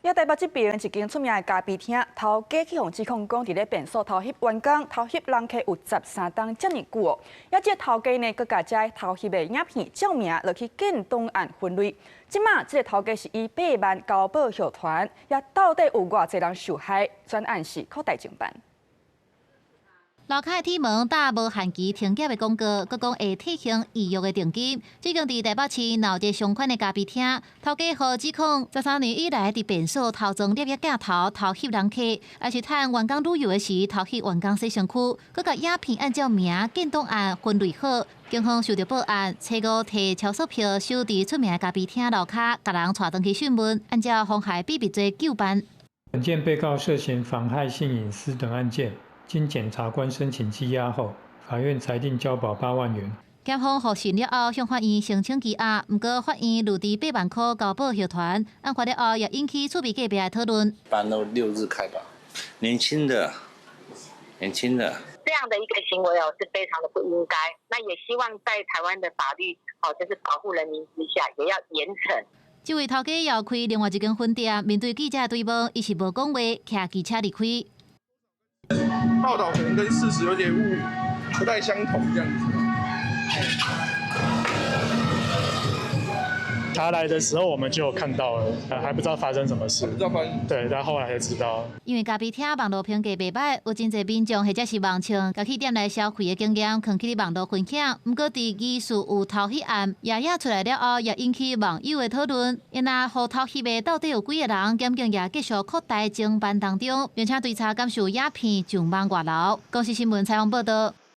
也台北这边一间出名的咖啡厅，头家去互指控讲，伫咧便所偷翕员工、偷翕人客有13档遮尔久哦。也这头家呢，佮甲遮偷翕的影片照明落去建档案分类。即马这个头家是以8万交保hộ团，也到底有偌侪人受害？专案是扩大侦办。 楼骹的铁门打无限期停业的广告，佮讲会提醒预约的定金。最近伫台北市闹一个相款的咖啡厅，头家互指控13年以来伫便所偷装摄影镜头、偷翕人客，也是趁员工旅游的时偷翕员工洗身躯，佮甲影片按照名建档案分类好。警方收到报案，初五摕超速票收伫出名的咖啡厅楼骹，甲人带回去讯问，按照妨害秘密罪就办。本件被告涉嫌妨害性隐私等案件。 经检察官申请羁押后，法院裁定交保8万元。检方获讯了后，向法院申请羁押，不过法院录伫8万块交保hộ团，案发了后也引起厝边隔壁的讨论。搬到6日开吧，年轻的。这样的一个行为是非常的不应该。那也希望在台湾的法律就是保护人民之下，也要严惩。 这位头家也开另外一间分店，面对记者的追问，伊是无讲话，骑机车离开。 报道可能跟事实有点不太相同，这样子。他来的时候我们就有看到了，还不知道发生什么事。不知道发生。对，但后来才知道。因为咖啡厅网络评价袂歹，有真侪民众或者是网青，甲去店内消费的经验，藏去网络分享。不过，伫疑似有偷翕案夜出来了后，也引起网友的讨论。因若互偷翕的到底有几个人？检警也继续扩大侦办当中，并且追查感受影片上网外流。公视新闻采访报道。